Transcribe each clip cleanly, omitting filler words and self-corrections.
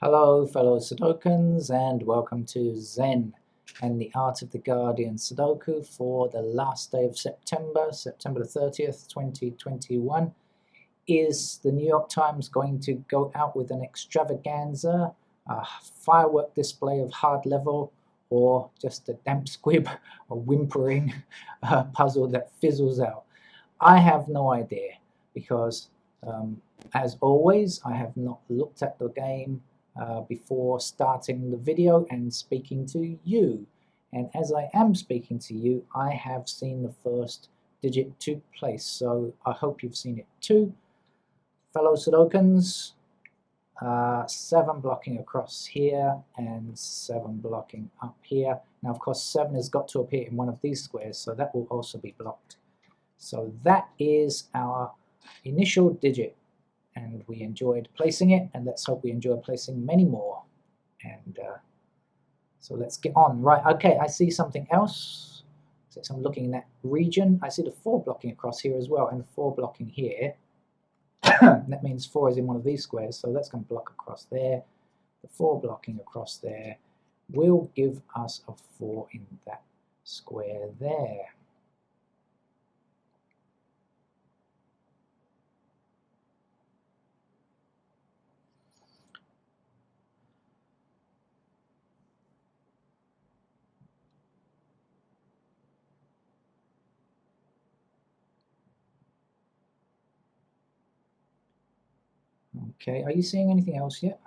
Hello fellow Sudokans and welcome to Zen and the Art of the Guardian Sudoku for the last day of September, September the 30th, 2021. Is the New York Times going to go out with an extravaganza, a firework display of hard level, or just a damp squib, a whimpering puzzle that fizzles out? I have no idea because, as always, I have not looked at the game before starting the video and speaking to you. And as I am speaking to you, I have seen the first digit to place, so I hope you've seen it too. Fellow Sudokans, 7 blocking across here and 7 blocking up here. Now of course 7 has got to appear in one of these squares, so that will also be blocked. So that is our initial digit, and we enjoyed placing it, and let's hope we enjoy placing many more. And so let's get on. Right, okay, I see something else. So I'm looking in that region. I see the 4 blocking across here as well, and the 4 blocking here. That means 4 is in one of these squares, so that's going to block across there. The 4 blocking across there will give us a 4 in that square there. Okay, are you seeing anything else yet?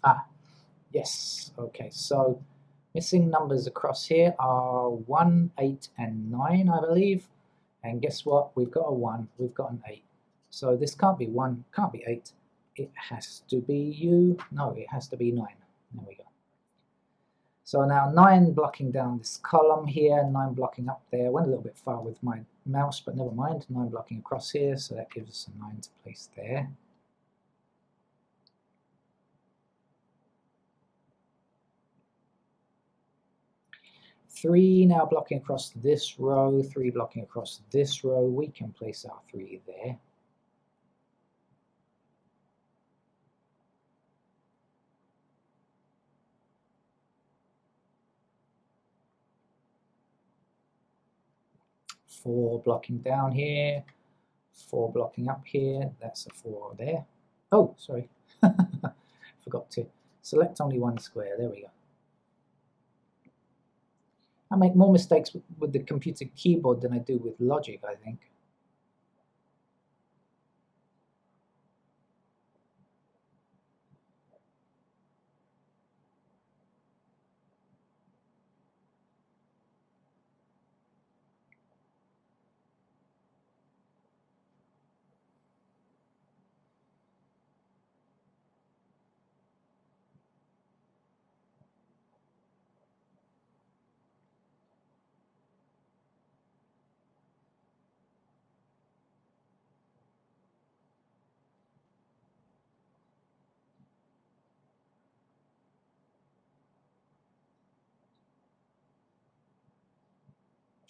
Ah, yes, okay, so missing numbers across here are 1, 8, and 9, I believe. And guess what? We've got a 1, we've got an 8. So this can't be 1, can't be 8. It has to be you. No, it has to be 9. There we go. So now 9 blocking down this column here, 9 blocking up there. Went a little bit far with my mouse, but never mind. 9 blocking across here, so that gives us a 9 to place there. 3 now blocking across this row, 3 blocking across this row. We can place our 3 there. Four blocking down here, 4 blocking up here. That's a 4 there. Oh, sorry. Forgot to select only one square. There we go. I make more mistakes with the computer keyboard than I do with logic, I think.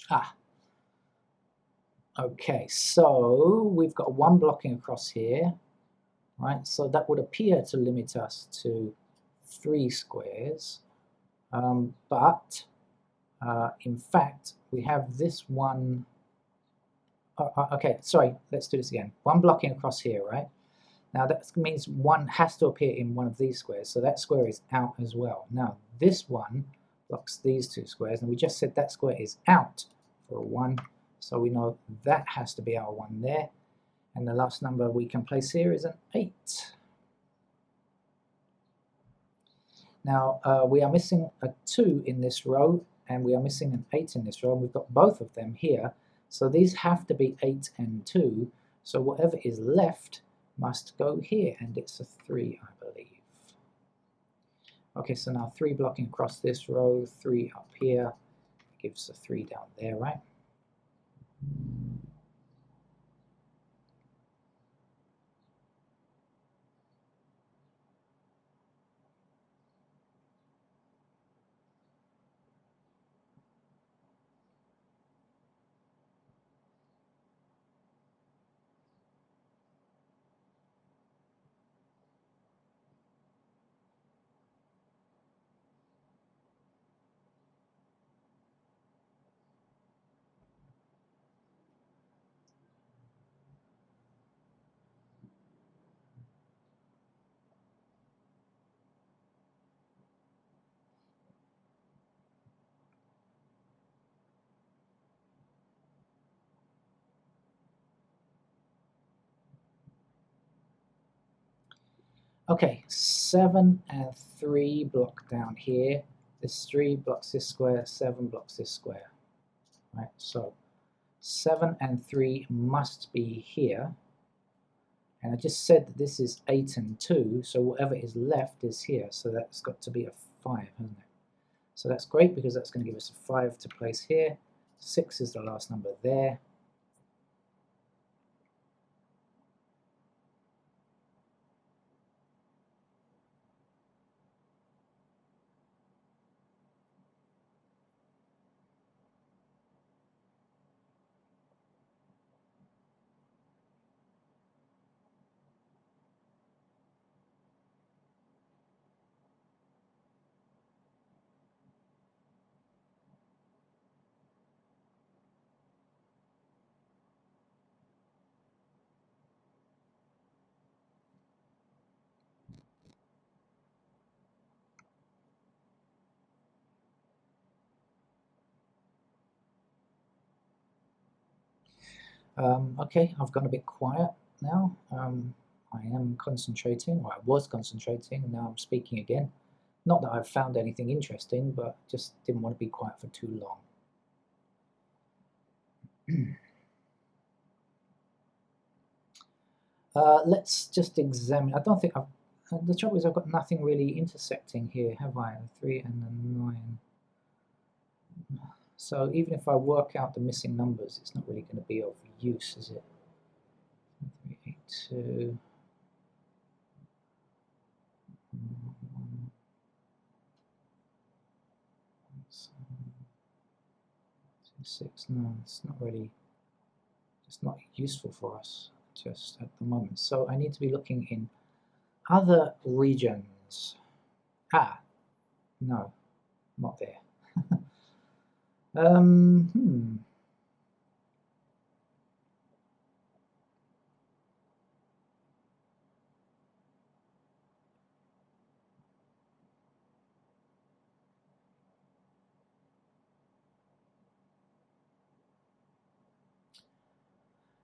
Ah, okay, so we've got 1 blocking across here, right? So that would appear to limit us to 3 squares, but in fact we have this one. Okay, sorry, let's do this again. 1 blocking across here, right? Now that means 1 has to appear in one of these squares, so that square is out as well. Now this one blocks these 2 squares, and we just said that square is out for a 1, so we know that has to be our 1 there. And the last number we can place here is an 8. Now we are missing a 2 in this row, and we are missing an 8 in this row, and we've got both of them here. So these have to be 8 and 2, so whatever is left must go here, and it's a 3, I believe. Okay, so now 3 blocking across this row, 3 up here, gives a 3 down there, right? Okay, 7 and 3 block down here. This 3 blocks this square, 7 blocks this square. Right, so 7 and 3 must be here. And I just said that this is 8 and 2, so whatever is left is here. So that's got to be a 5, hasn't it? So that's great because that's going to give us a 5 to place here. 6 is the last number there. Okay, I've gone a bit quiet now. I am concentrating, or I was concentrating, and now I'm speaking again. Not that I've found anything interesting, but just didn't want to be quiet for too long. Let's just examine. I don't think I've. The trouble is, I've got nothing really intersecting here, have I? A 3 and a 9. So even if I work out the missing numbers, it's not really going to be of use, is it? 3, 8, 2. 6. No, it's not really. It's not useful for us just at the moment. So I need to be looking in other regions. Ah, no, not there. Hmm.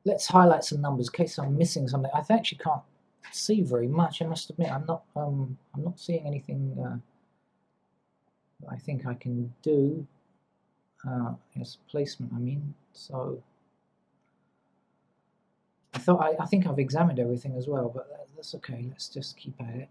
Let's highlight some numbers in case I'm missing something. I actually can't see very much. I must admit, I'm not seeing anything that I think I can do. Yes, placement. I mean, so I think I've examined everything as well, but that's okay. Let's just keep at it.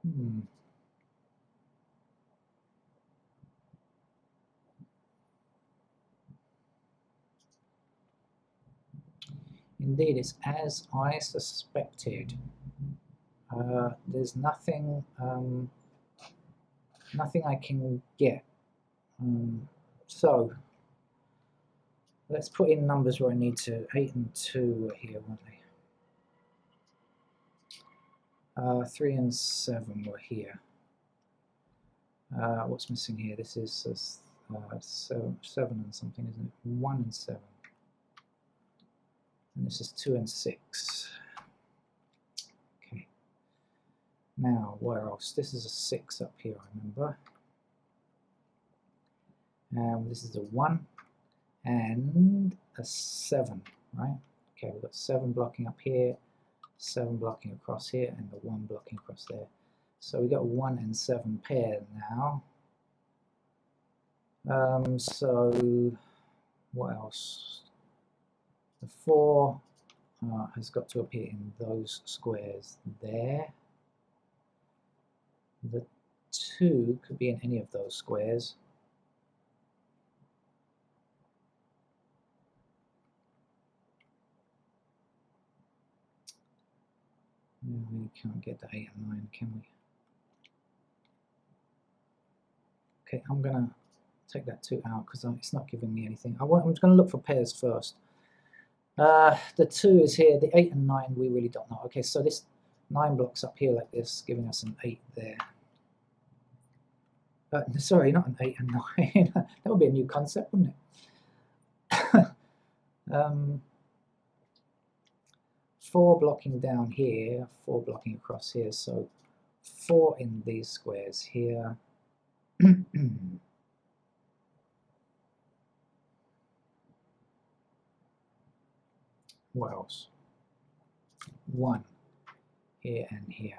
Hmm. Indeed, it's as I suspected. There's nothing I can get. So let's put in numbers where I need to. 8 and 2 are here, weren't they? 3 and 7 were here. What's missing here? This is 7 and something, isn't it? 1 and 7. And this is 2 and 6. Okay. Now, where else? This is a 6 up here, I remember. And this is a 1 and a 7, right? Okay, we've got 7 blocking up here, 7 blocking across here, and the 1 blocking across there. So we've got a 1 and 7 pair now. So what else? The 4 has got to appear in those squares there. The 2 could be in any of those squares. We can't get the 8 and 9, can we? Okay, I'm going to take that 2 out because it's not giving me anything. I'm going to look for pairs first. The 2 is here, the 8 and 9 we really don't know. Okay, so this 9 blocks up here like this, giving us an 8 there. Sorry, not an 8 and 9. That would be a new concept, wouldn't it? 4 blocking down here, 4 blocking across here, so 4 in these squares here. What else? 1 here and here.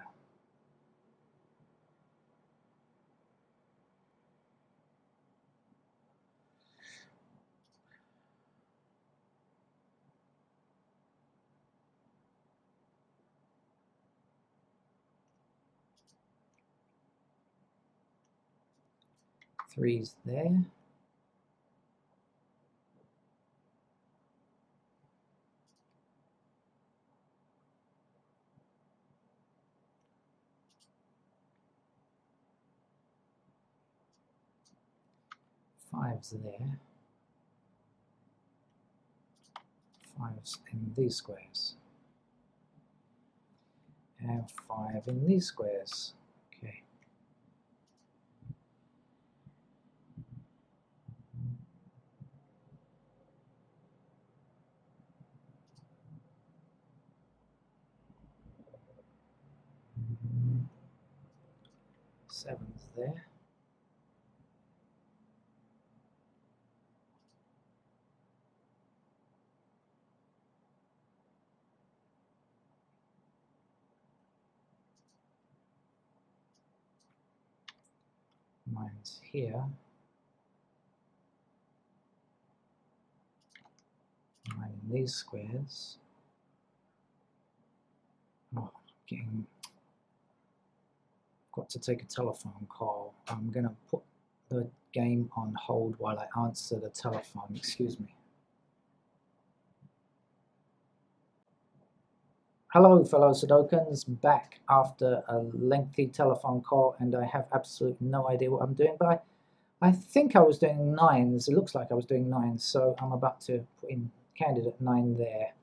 Three's there. Five's there. 5's in these squares. And 5 in these squares. Okay. Seven's there. Mine's here. Mine in these squares. Oh, got to take a telephone call. I'm going to put the game on hold while I answer the telephone. Excuse me. Hello, fellow Sudokans, back after a lengthy telephone call, and I have absolutely no idea what I'm doing, but I think I was doing 9s. It looks like I was doing 9s, so I'm about to put in candidate 9 there.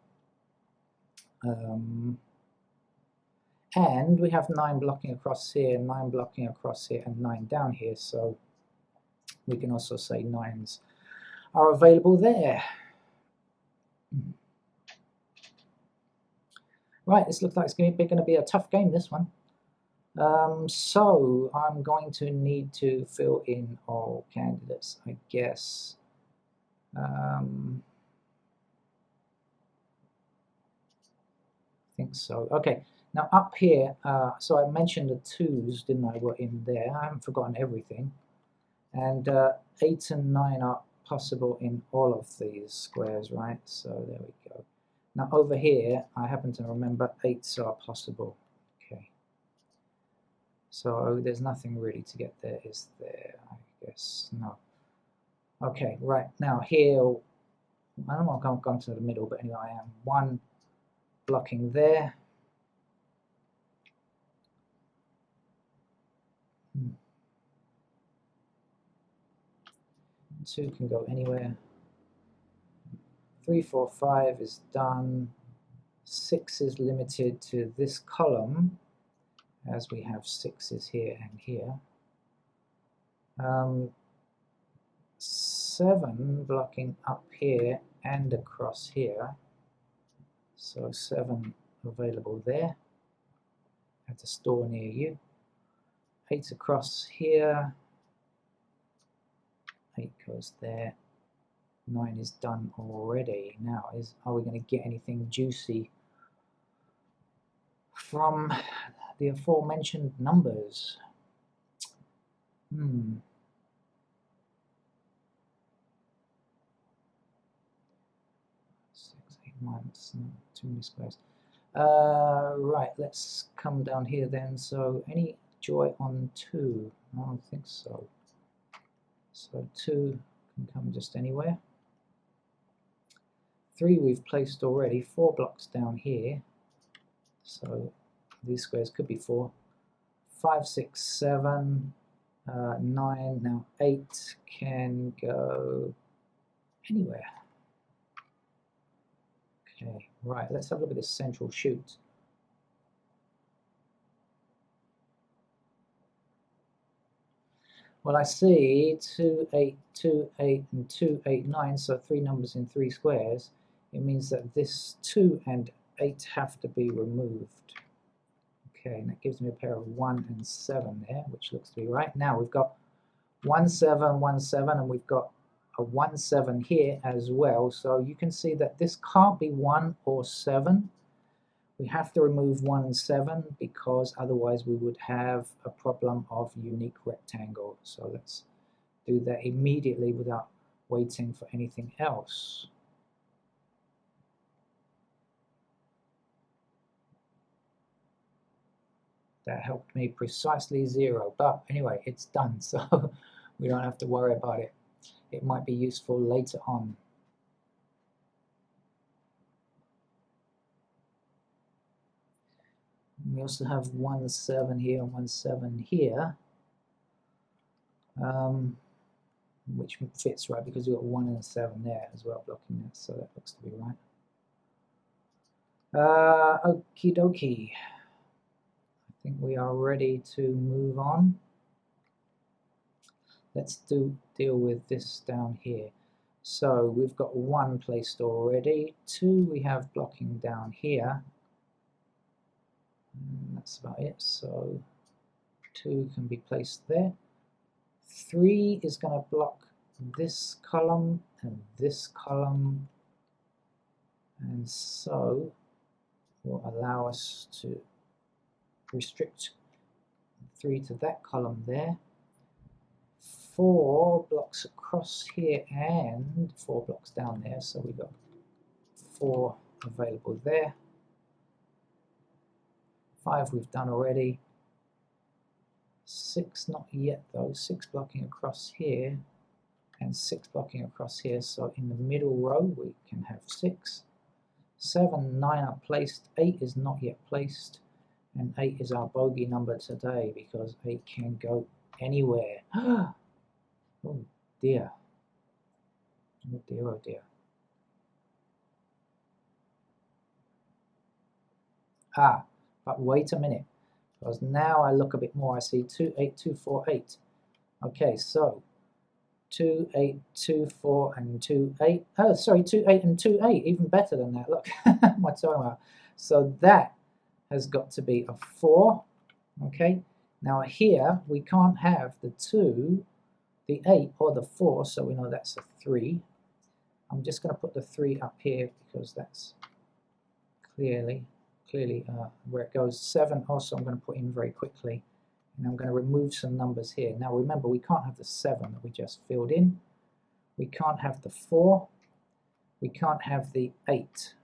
And we have 9 blocking across here, 9 blocking across here, and 9 down here, so we can also say 9s are available there. Right, this looks like it's going to be a tough game, this one. So I'm going to need to fill in all candidates, I guess. I think so. Okay, now up here, so I mentioned the 2's, didn't I, were in there. I haven't forgotten everything. And 8 and 9 are possible in all of these squares, right? So there we go. Now over here, I happen to remember 8's are possible. Okay. So there's nothing really to get there, is there? I guess no. Okay, right. Now here, I don't want to come to the middle, but anyway, I am 1 blocking there. Two can go anywhere. 3, 4, 5 is done. 6 is limited to this column. as we have 6s here and here. 7 blocking up here and across here, so 7 available there at a store near you. 8 across here, 8 goes there, 9 is done already. Now, are we going to get anything juicy from the aforementioned numbers? 6, 8, 9, that's not too many squares. Right, let's come down here then. So any joy on 2? I don't think so. So 2 can come just anywhere. 3 we've placed already, 4 blocks down here. So these squares could be 4. 5, 6, 7, 9. Now 8 can go anywhere. Okay, right, let's have a look at this central shoot. Well, I see 2, 8, 2, 8, and 2, 8, 9, so 3 numbers in 3 squares. It means that this 2 and 8 have to be removed. Okay, and that gives me a pair of 1 and 7 there, which looks to be right. Now we've got 1, 7, 1, 7, and we've got a 1, 7 here as well. So you can see that this can't be 1 or 7. We have to remove 1 and 7 because otherwise we would have a problem of unique rectangle. So let's do that immediately without waiting for anything else. That helped me precisely 0, but anyway, it's done, so we don't have to worry about it. It might be useful later on. We also have 1, 7 here and 1, 7 here, which fits right because we've got 1 and 7 there as well blocking that, so that looks to be right. Okie dokie. I think we are ready to move on. Let's deal with this down here. So we've got 1 placed already, 2 we have blocking down here. And that's about it, so 2 can be placed there. 3 is going to block this column and this column, and so will allow us to restrict 3 to that column there. 4 blocks across here and 4 blocks down there, so we've got 4 available there. 5 we've done already. 6 not yet though, 6 blocking across here and 6 blocking across here, so in the middle row we can have 6. 7, 9 are placed, 8 is not yet placed, and 8 is our bogey number today because 8 can go anywhere. Oh dear. Oh dear, oh dear. But wait a minute, because now I look a bit more, I see 2, 8, 2, 4, 8. Okay, so 2, 8, 2, 4, and 2, 8. Oh, sorry, 2, 8, and 2, 8. Even better than that. Look, my talking. So that has got to be a 4. Okay, now here we can't have the 2, the 8, or the 4, so we know that's a 3. I'm just going to put the 3 up here because that's clearly where it goes. 7 also I'm going to put in very quickly, and I'm going to remove some numbers here. Now remember, we can't have the 7 that we just filled in, we can't have the 4, we can't have the 8.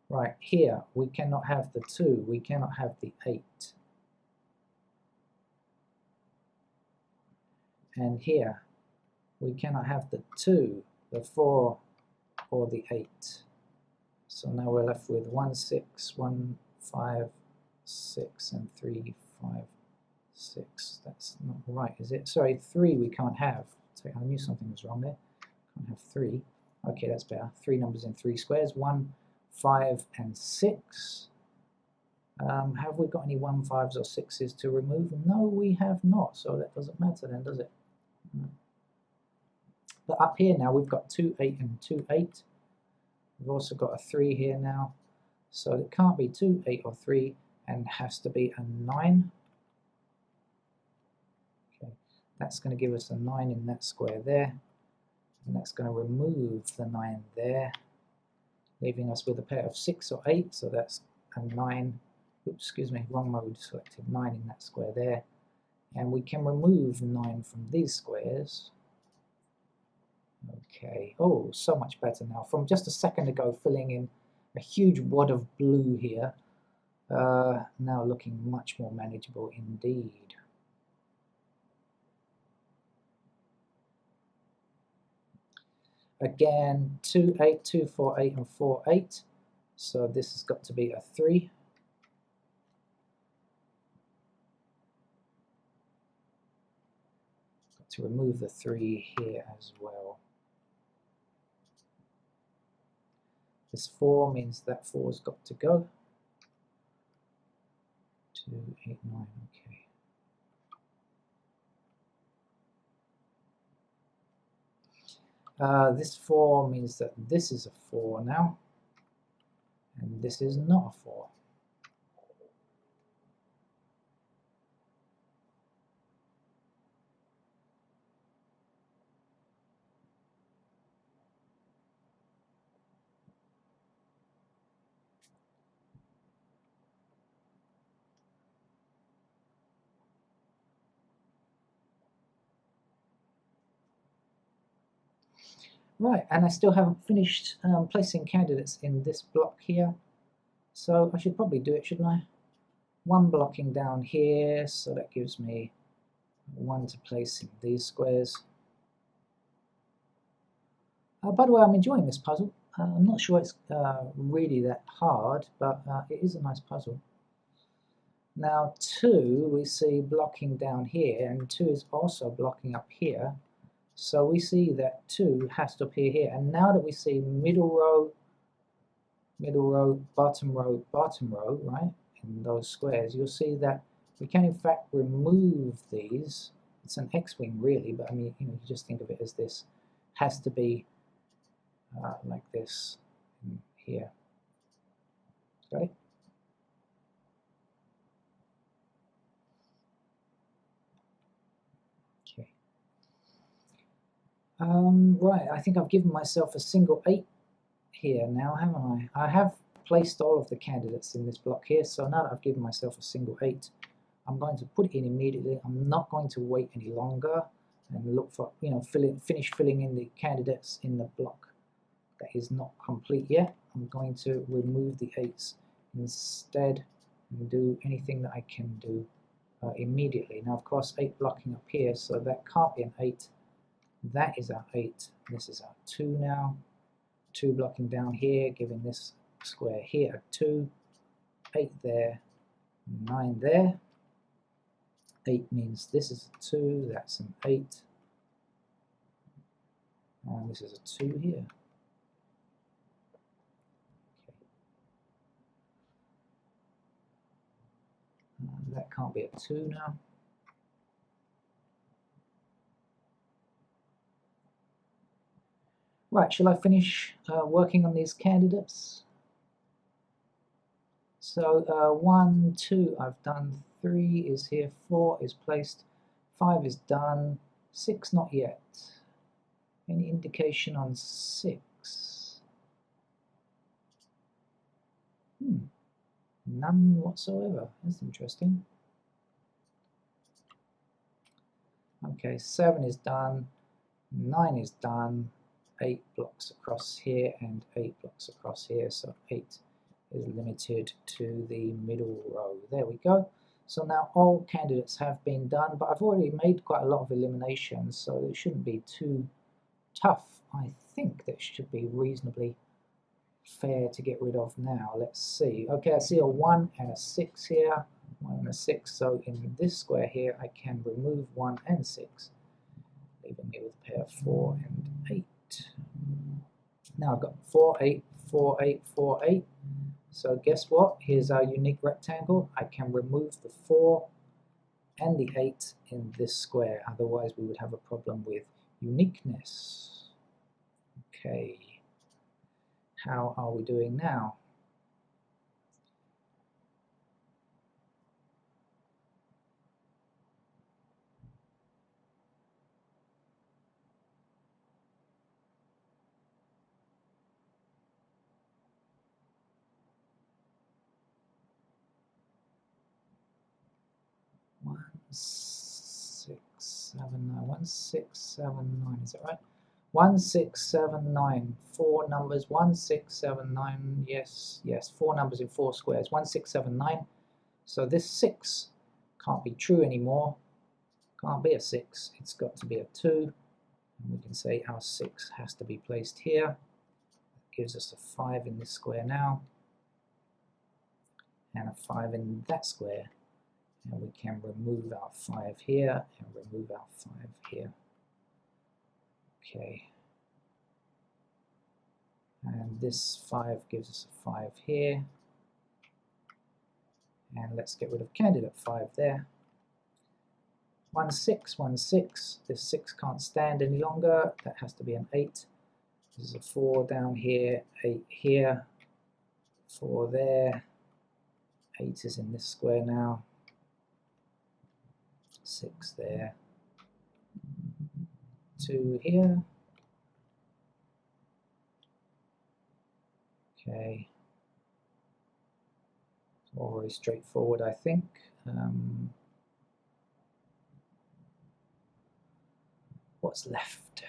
Right here we cannot have the 2, we cannot have the 8, and here we cannot have the 2, the 4, or the 8. So now we're left with 1, 6, 1, 5, 6, and 3, 5, 6. That's not right, is it? Sorry, 3 we can't have. So I knew something was wrong there. Can't have 3. Okay, that's better. 3 numbers in 3 squares. 1, 5, and 6. Have we got any 1, 5s or 6s to remove? No, we have not, so that doesn't matter then, does it? But up here now we've got 2, 8 and 2, 8. We've also got a 3 here now, so it can't be 2, 8 or 3, and has to be a 9. Okay, that's going to give us a 9 in that square there, and that's going to remove the 9 there, leaving us with a pair of 6 or 8, so that's a 9. Oops, excuse me, wrong mode selected. 9 in that square there, and we can remove 9 from these squares. Okay, oh, so much better now. From just a second ago filling in a huge wad of blue here, now looking much more manageable indeed. Again, 2, 8, 2, 4, 8 and 4, 8, so this has got to be a 3. Got to remove the 3 here as well. This 4 means that 4's got to go. 2, 8, 9, okay. This 4 means that this is a 4 now, and this is not a 4. Right, and I still haven't finished placing candidates in this block here, so I should probably do it, shouldn't I? 1 blocking down here, so that gives me 1 to place in these squares. By the way, I'm enjoying this puzzle. I'm not sure it's really that hard, but it is a nice puzzle. Now 2 we see blocking down here, and 2 is also blocking up here. So we see that 2 has to appear here, and now that we see middle row, bottom row, right, in those squares, you'll see that we can in fact remove these. It's an X-wing really, but I mean, you just think of it as this has to be like this here. Got it? Okay. Right, I think I've given myself a single 8 here now, haven't I? I have placed all of the candidates in this block here, so now that I've given myself a single 8, I'm going to put it in immediately. I'm not going to wait any longer and look for, finish filling in the candidates in the block that is not complete yet. I'm going to remove the 8s instead and do anything that I can do immediately. Now, of course, 8 blocking up here, so that can't be an 8. That is our 8. This is our 2 now. 2 blocking down here, giving this square here a 2. 8 there, 9 there. 8 means this is a 2, that's an 8. And this is a 2 here. Okay. That can't be a 2 now. Right, shall I finish working on these candidates? So 1, 2 I've done, 3 is here, 4 is placed, 5 is done, 6 not yet. Any indication on 6? None whatsoever. That's interesting. Okay, 7 is done, 9 is done, 8 blocks across here and 8 blocks across here, so 8 is limited to the middle row. There we go. So now all candidates have been done, but I've already made quite a lot of eliminations, so it shouldn't be too tough. I think that should be reasonably fair to get rid of now. Let's see. Okay, I see a 1 and a 6 here, 1 and a 6, so in this square here I can remove 1 and 6, leaving me with a pair of 4 and 8. Now I've got 4, 8, 4, 8, 4, 8. So guess what? Here's our unique rectangle. I can remove the 4 and the 8 in this square. Otherwise, we would have a problem with uniqueness. Okay. How are we doing now? One, 6, 7, 9. 1, 6, 7, 9. Is that right? 1, 6, 7, 9. 4 numbers. 1, 6, 7, 9. Yes, yes. 4 numbers in 4 squares. 1, 6, 7, 9. So this 6 can't be true anymore. Can't be a 6. It's got to be a 2. And we can say our 6 has to be placed here. Gives us a 5 in this square now. And a 5 in that square. And we can remove our 5 here and remove our 5 here. Okay. And this 5 gives us a 5 here. And let's get rid of candidate 5 there. 1, 6, 1, 6. This 6 can't stand any longer. That has to be an 8. This is a 4 down here, 8 here, 4 there. 8 is in this square now. 6 there. 2 here. Okay. It's all very straightforward, I think. What's left?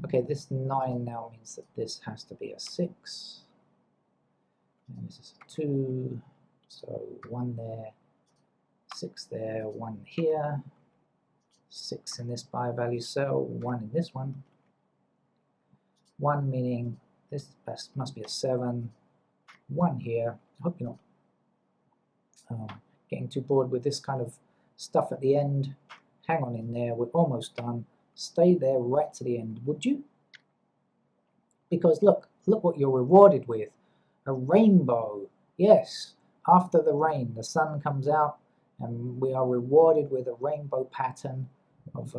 Okay, this 9 now means that this has to be a 6. And this is a 2. So 1 there, 6 there, 1 here, 6 in this bi-value cell, 1 in this one. 1 meaning this must be a 7, 1 here. I hope you're not getting too bored with this kind of stuff at the end. Hang on in there, we're almost done. Stay there right to the end, would you? Because look what you're rewarded with. A rainbow. Yes, after the rain, the sun comes out and we are rewarded with a rainbow pattern of,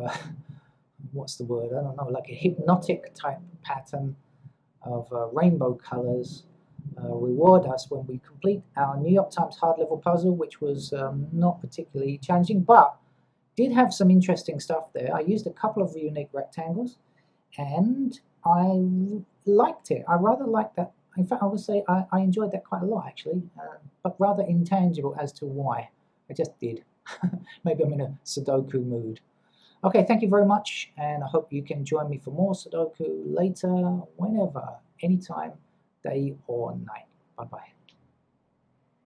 what's the word? I don't know, like a hypnotic type pattern of rainbow colors. Reward us when we complete our New York Times hard level puzzle, which was not particularly challenging, but did have some interesting stuff there. I used a couple of unique rectangles and I liked it. I rather liked that. In fact, I would say I enjoyed that quite a lot actually, but rather intangible as to why. I just did. Maybe I'm in a Sudoku mood. Okay, thank you very much, and I hope you can join me for more Sudoku later, whenever, anytime, day or night. Bye-bye.